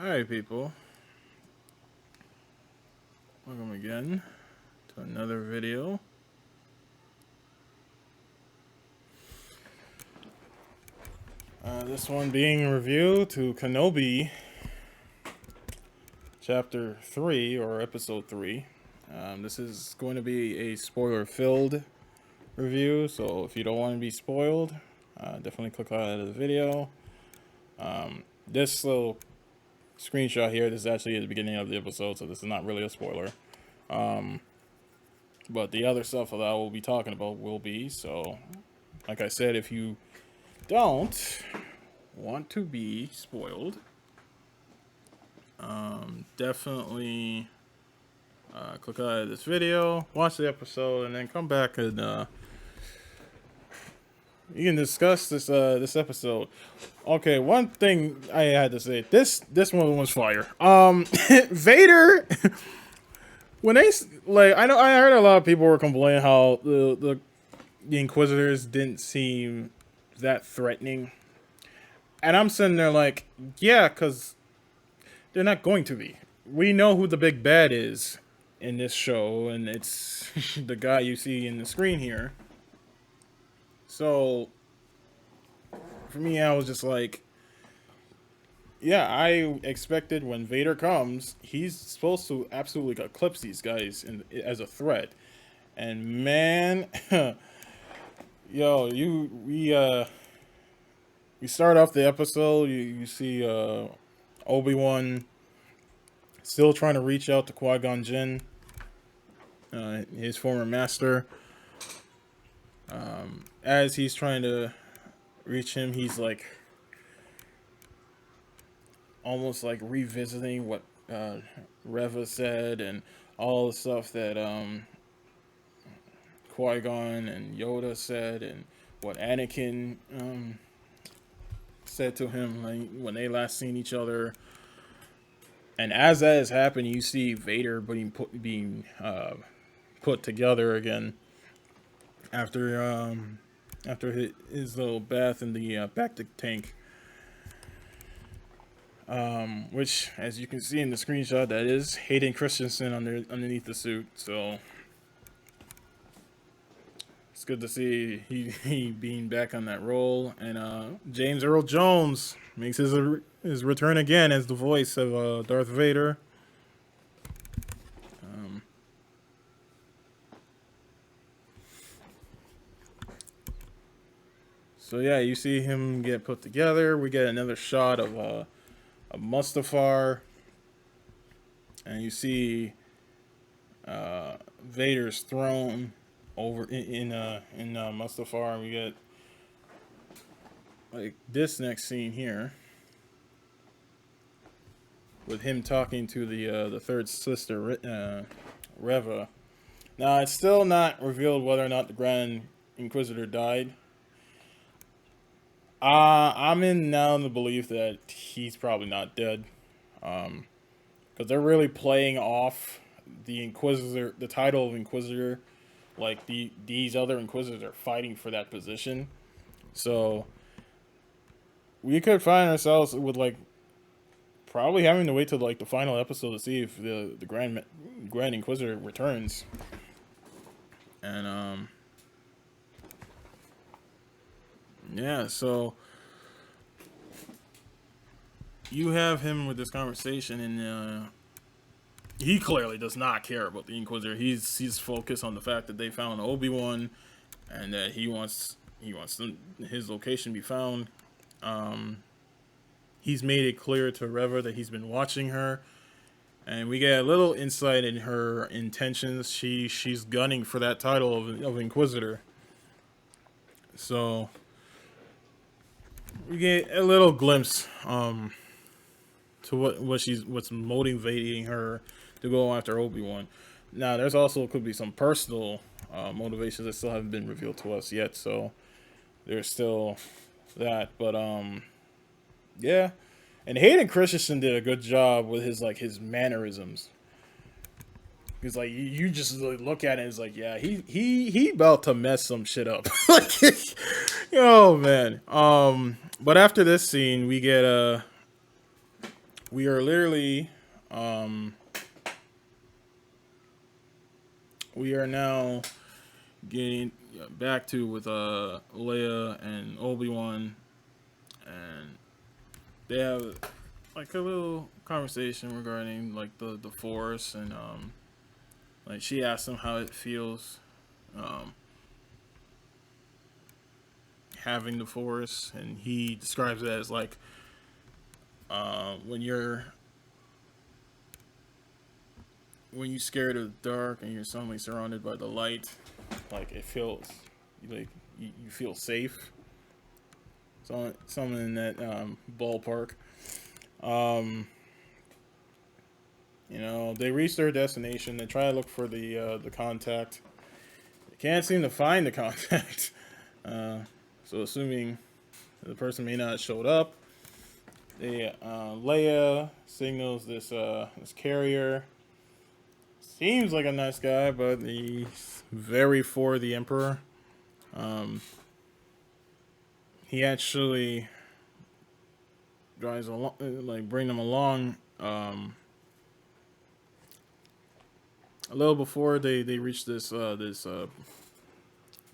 Alright, people. Welcome again to another video. This one being a review to Kenobi Chapter 3, or Episode 3. This is going to be a spoiler-filled review, so if you don't want to be spoiled, definitely click out of the video. This little screenshot here, this is actually at the beginning of the episode, so this is not really a spoiler. But the other stuff that I will be talking about will be, so like I said, if you don't want to be spoiled, definitely click out of this video, watch the episode, and then come back and you can discuss this episode. Okay, one thing I had to say, this one was fire. Vader. When they I heard a lot of people were complaining how the Inquisitors didn't seem that threatening, and I'm sitting there like, yeah, because they're not going to be. We know who the big bad is in this show, and it's the guy you see in the screen here. So for me, I was just like, yeah, I expected when Vader comes, he's supposed to absolutely eclipse these guys as a threat. And man, yo, we start off the episode. You see Obi-Wan still trying to reach out to Qui-Gon Jinn, his former master. As he's trying to reach him, he's like almost like revisiting what Reva said and all the stuff that Qui-Gon and Yoda said, and what Anakin said to him like, when they last seen each other. And as that has happened, you see Vader being put together again after his little bath in the bacta tank. Which, as you can see in the screenshot, that is Hayden Christensen underneath the suit. So it's good to see he being back on that role. And James Earl Jones makes his return again as the voice of Darth Vader. So yeah, you see him get put together. We get another shot of Mustafar, and you see Vaders Throne over in Mustafar, and we get like this next scene here with him talking to the third sister, Reva. Now it's still not revealed whether or not the Grand Inquisitor died. I'm in now in the belief that he's probably not dead, because they're really playing off the Inquisitor, the title of Inquisitor, like these other Inquisitors are fighting for that position. So we could find ourselves with like probably having to wait till like the final episode to see if the Grand Inquisitor returns. And yeah, so you have him with this conversation, and he clearly does not care about the Inquisitor. He's focused on the fact that they found Obi-Wan, and that he wants his location be found. He's made it clear to Reva that he's been watching her, and we get a little insight in her intentions. She's gunning for that title of Inquisitor. So we get a little glimpse to what's motivating her to go after Obi-Wan. Now there's also could be some personal motivations that still haven't been revealed to us yet, so there's still that. But yeah, and Hayden Christensen did a good job with his mannerisms. Because like you just look at it, and it's like, yeah, he about to mess some shit up. Like, oh man. But after this scene, we get we are literally we are now getting back to with Leia and Obi-Wan, and they have like a little conversation regarding like the Force, and like she asks him how it feels um having the Force, and he describes it as like when you're scared of the dark and you're suddenly surrounded by the light, like it feels like you feel safe. So something in that ballpark. Um, they reach their destination. They try to look for the contact. They can't seem to find the contact. Uh, so assuming the person may not have showed up, they Leia signals this carrier. Seems like a nice guy, but he's very for the Emperor. Um, he actually drives along, like bring them along. A little before they reach this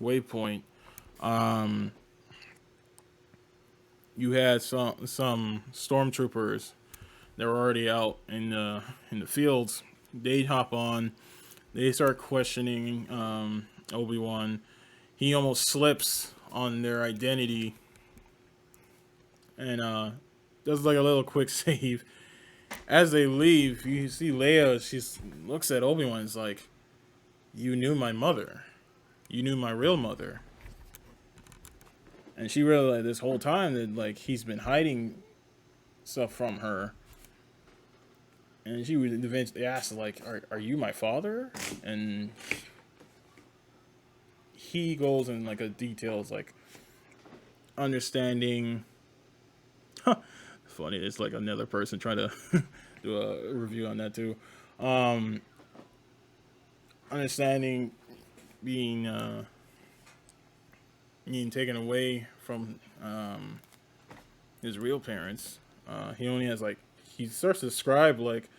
waypoint. Um, you had some stormtroopers that were already out in the fields. They hop on. They start questioning Obi-Wan. He almost slips on their identity and does like a little quick save. As they leave, you see Leia. She looks at Obi-Wan. It's like, "You knew my mother. You knew my real mother." And she realized this whole time that like he's been hiding stuff from her. And she would eventually ask, like, "Are you my father?" And he goes in like a details like understanding. Funny, it's like another person trying to do a review on that too. Um, Understanding being being taken away from his real parents. He only has like he starts to describe like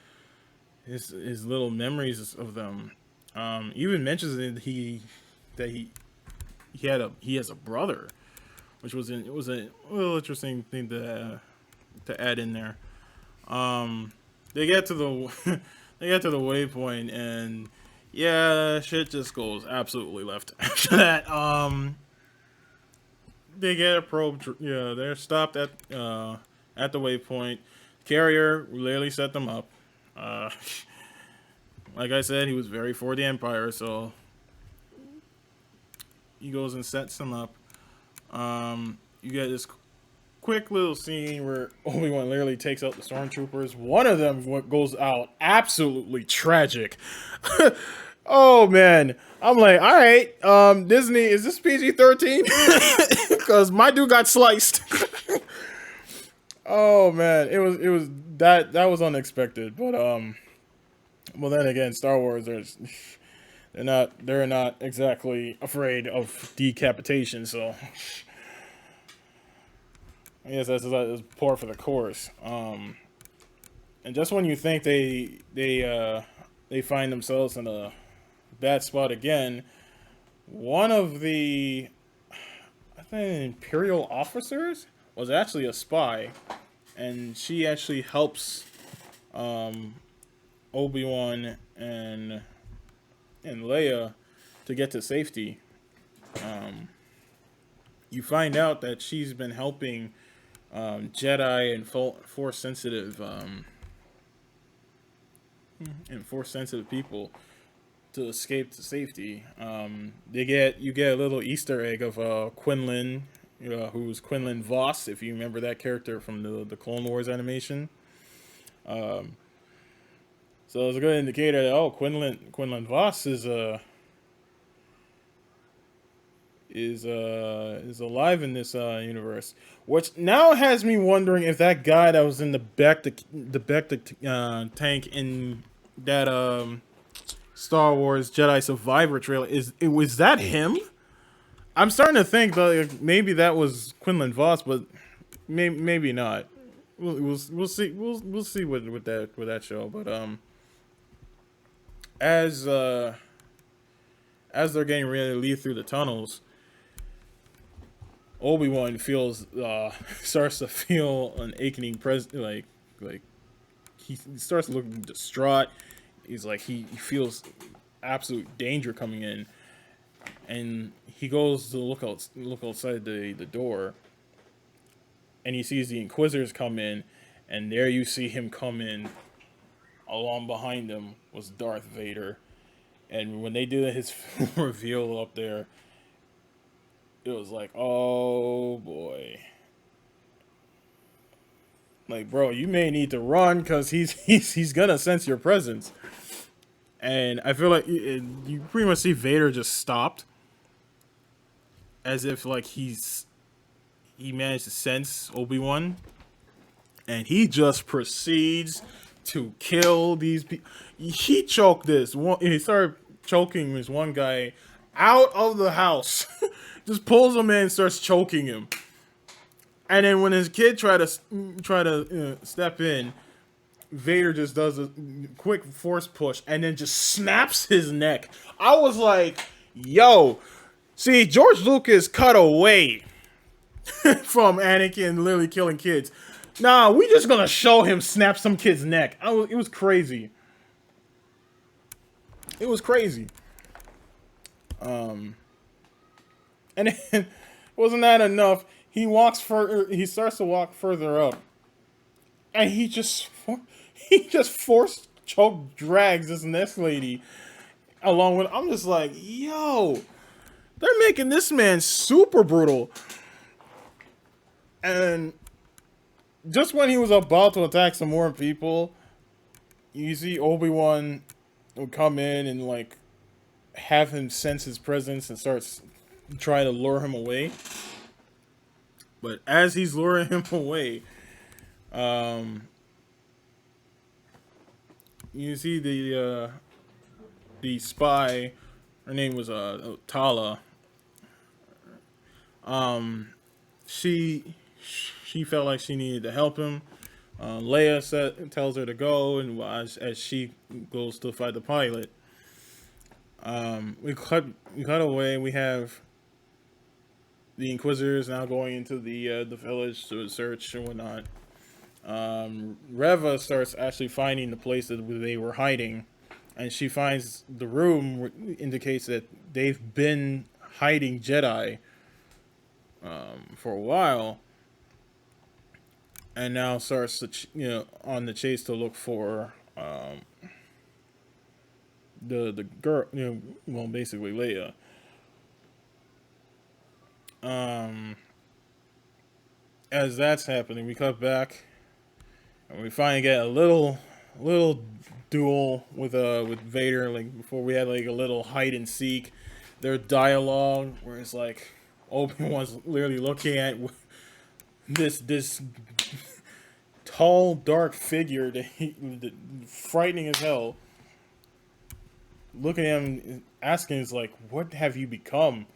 his little memories of them. Even mentions that he has a brother, which it was a little interesting thing to add in there. They get to the they get to the waypoint, and yeah, shit just goes absolutely left after that. They get a probe. Yeah, they're stopped at the waypoint. Carrier literally set them up. Uh, like I said, he was very for the Empire, so he goes and sets them up. You get this quick little scene where Obi-Wan literally takes out the stormtroopers. One of them goes out absolutely tragic. Oh man, I'm like, all right, Disney, is this PG-13? Because my dude got sliced. Oh man, it was that was unexpected, but well then again, Star Wars, they're not exactly afraid of decapitation, so I guess that's par for the course. And just when you think they find themselves in a bad spot again, one of the I think Imperial officers was actually a spy, and she actually helps Obi-Wan and Leia to get to safety. You find out that she's been helping Jedi and force sensitive people to escape to safety. You get a little Easter egg of Quinlan, who's Quinlan Voss, if you remember that character from the Clone Wars animation. So it's a good indicator that Quinlan Voss is alive in this universe, which now has me wondering if that guy that was in the Bacta tank in that Star Wars Jedi Survivor trailer was that him? I'm starting to think that maybe that was Quinlan Voss, but maybe not. we'll see with that show. But as uh as they're getting ready to lead through the tunnels, Obi-Wan feels starts to feel an aching like he starts looking distraught. He's like he feels absolute danger coming in, and he goes to look outside the door, and he sees the Inquisitors come in, and there you see him come in. Along behind him was Darth Vader, and when they did his reveal up there, it was like, oh boy. Like, bro, you may need to run because he's gonna sense your presence. And I feel like you pretty much see Vader just stopped, as if like he managed to sense Obi-Wan, and he just proceeds to kill these people. He choked this one. He started choking this one guy out of the house. Just pulls him in and starts choking him. And then when his kid try to step in, Vader just does a quick force push and then just snaps his neck. I was like, yo, see, George Lucas cut away from Anakin literally killing kids. Nah, we just gonna show him snap some kid's neck. It was crazy. It was crazy. And then, wasn't that enough? He starts to walk further up, and he just forced choke drags this next lady along with. I'm just like, yo, they're making this man super brutal. And just when he was about to attack some more people, you see Obi-Wan will come in and like have him sense his presence and starts trying to lure him away. But as he's luring him away, you see the spy. Her name was Tala. She felt like she needed to help him. Leia tells her to go, and as she goes to fight the pilot, we cut away. We have the Inquisitors now going into the village to search and whatnot. Reva starts actually finding the place that they were hiding, and she finds the room indicates that they've been hiding Jedi for a while, and now starts to on the chase to look for the girl, well, basically Leia. As that's happening, we cut back, and we finally get a little duel with Vader. Like before, we had like a little hide and seek. Their dialogue, where it's like Obi-Wan's literally looking at this tall, dark figure that frightening as hell. Looking at him, asking, is like, "What have you become?"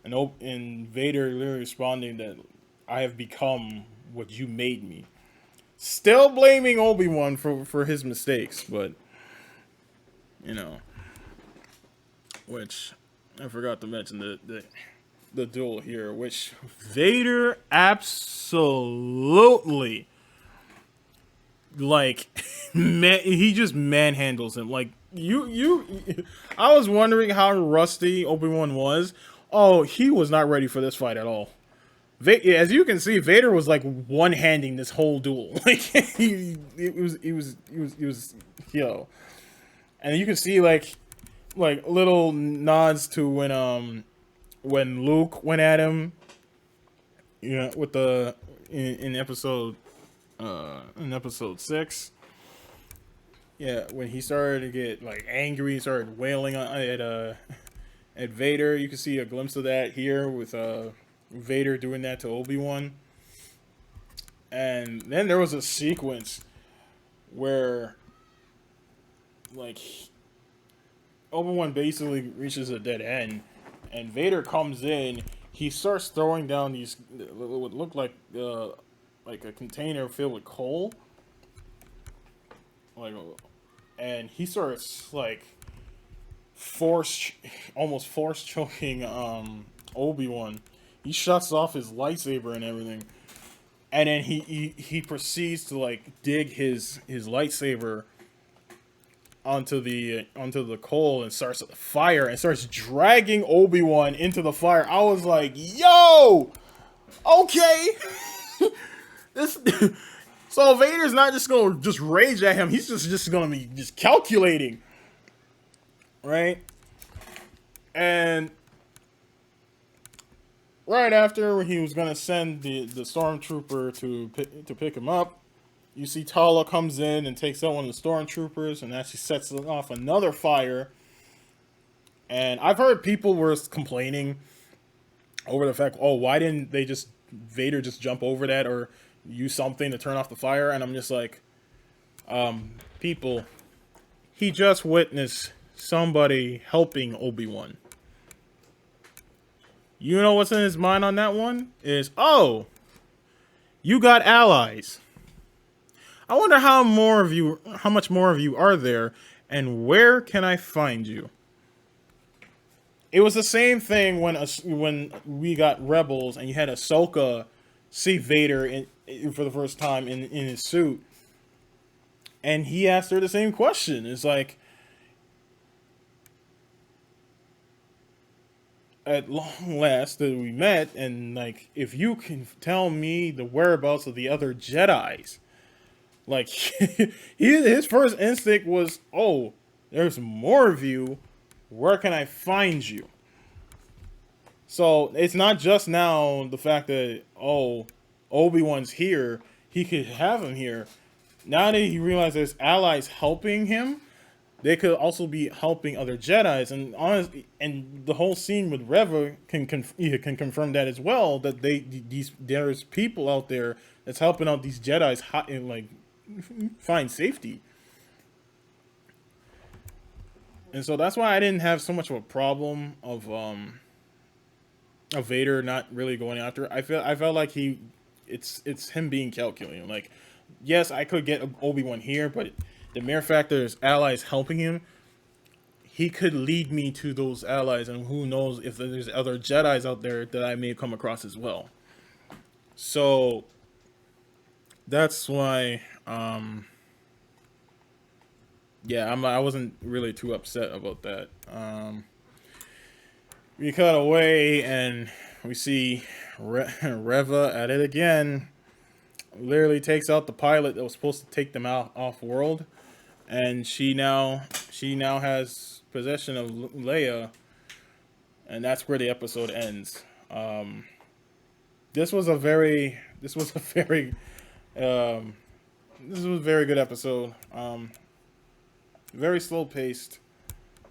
And Vader literally responding that, "I have become what you made me." Still blaming Obi-Wan for his mistakes, but which I forgot to mention the duel here, which Vader absolutely like he just manhandles him. Like I was wondering how rusty Obi-Wan was. Oh, he was not ready for this fight at all. As you can see, Vader was like one-handing this whole duel. Like he was yo, and you can see like little nods to when Luke went at him, with in episode 6. Yeah, when he started to get like angry, he started wailing at Vader. You can see a glimpse of that here with Vader doing that to Obi-Wan. And then there was a sequence where like Obi-Wan basically reaches a dead end, and Vader comes in. He starts throwing down these what look like like a container filled with coal, like, and he starts like force, almost force choking Obi-Wan. He shuts off his lightsaber and everything, and then he proceeds to like dig his lightsaber onto the coal and starts a fire and starts dragging Obi-Wan into the fire. I was like, yo, okay. This so Vader's not just gonna just rage at him, he's just gonna be just calculating. Right? And right after he was gonna send the stormtrooper to pick him up, you see Tala comes in and takes out one of the stormtroopers and actually sets off another fire. And I've heard people were complaining over the fact, oh, why didn't they just Vader just jump over that or use something to turn off the fire? And I'm just like, people, he just witnessed somebody helping Obi-Wan. You know what's in his mind on that one? Is, oh, you got allies. I wonder how much more of you are there, and where can I find you? It was the same thing when we got Rebels, and you had Ahsoka see Vader for the first time in his suit, and he asked her the same question. It's like, at long last that we met, and like, if you can tell me the whereabouts of the other Jedis. Like, his first instinct was, oh, there's more of you. Where can I find you? So it's not just now the fact that, oh, Obi-Wan's here. He could have him here. Now that he realizes there's allies helping him, they could also be helping other Jedis. And honestly, and the whole scene with Reva can confirm that as well. That there's people out there that's helping out these Jedis like find safety. And so that's why I didn't have so much of a problem of Vader not really going after. I felt like it's him being calculating. Like, yes, I could get Obi-Wan here, but the mere fact that there's allies helping him, he could lead me to those allies, and who knows if there's other Jedis out there that I may come across as well. So that's why, yeah, I wasn't really too upset about that. We cut away and we see Reva at it again. Literally takes out the pilot that was supposed to take them out off world, and she now has possession of Leia, and that's where the episode ends. This was a very good episode. Very slow paced,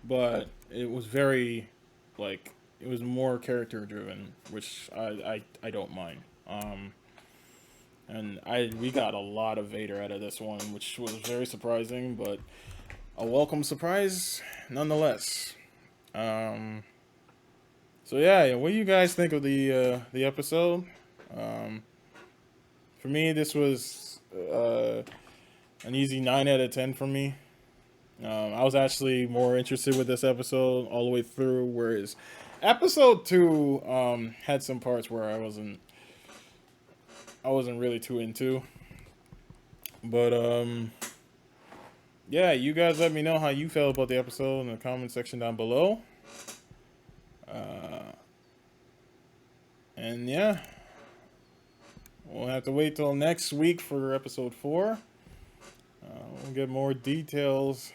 but it was very, like, it was more character driven, which I don't mind. And we got a lot of Vader out of this one, which was very surprising, but a welcome surprise nonetheless. So yeah, what do you guys think of the episode? For me, this was an easy 9 out of 10 for me. I was actually more interested with this episode all the way through, whereas episode 2 had some parts where I wasn't really too into. But yeah, you guys let me know how you felt about the episode in the comment section down below. And yeah, we'll have to wait till next week for episode 4. We'll get more details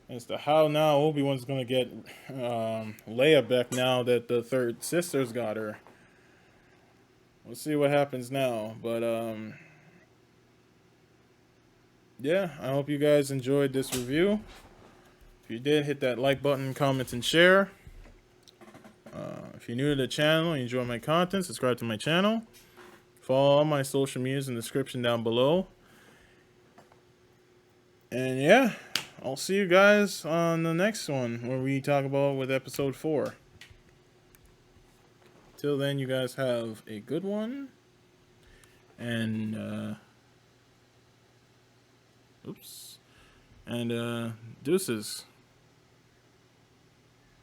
as to how now Obi-Wan's gonna get Leia back now that the third sister's got her. We'll see what happens now, but yeah, I hope you guys enjoyed this review. If you did, hit that like button, comment, and share. If you're new to the channel and you enjoy my content, subscribe to my channel. Follow all my social medias in the description down below. And yeah, I'll see you guys on the next one where we talk about with episode 4. Till then, you guys have a good one. And oops. And deuces.